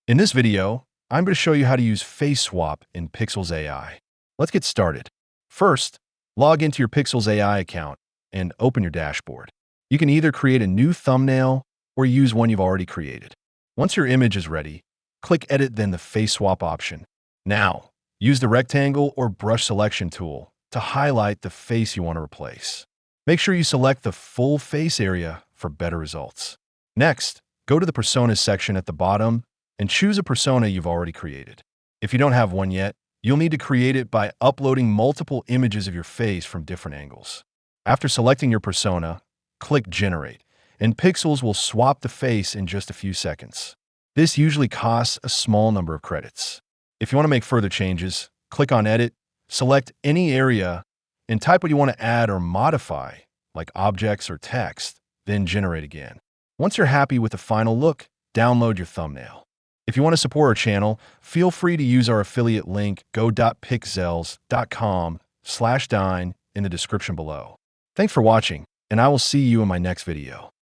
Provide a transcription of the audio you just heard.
In this video, I'm going to show you how to use Face Swap in Pikzels AI. Let's get started. First, log into your Pikzels AI account and open your dashboard. You can either create a new thumbnail or use one you've already created. Once your image is ready, click Edit, then the Face Swap option. Now, use the rectangle or brush selection tool to highlight the face you want to replace. Make sure you select the full face area for better results. Next, go to the Personas section at the bottom and choose a persona you've already created. If you don't have one yet, you'll need to create it by uploading multiple images of your face from different angles. After selecting your persona, click Generate, and Pikzels will swap the face in just a few seconds. This usually costs a small number of credits. If you want to make further changes, click on Edit, select any area, and type what you want to add or modify, like objects or text, then Generate again. Once you're happy with the final look, download your thumbnail. If you want to support our channel, feel free to use our affiliate link go.pikzels.com/dine in the description below. Thanks for watching, and I will see you in my next video.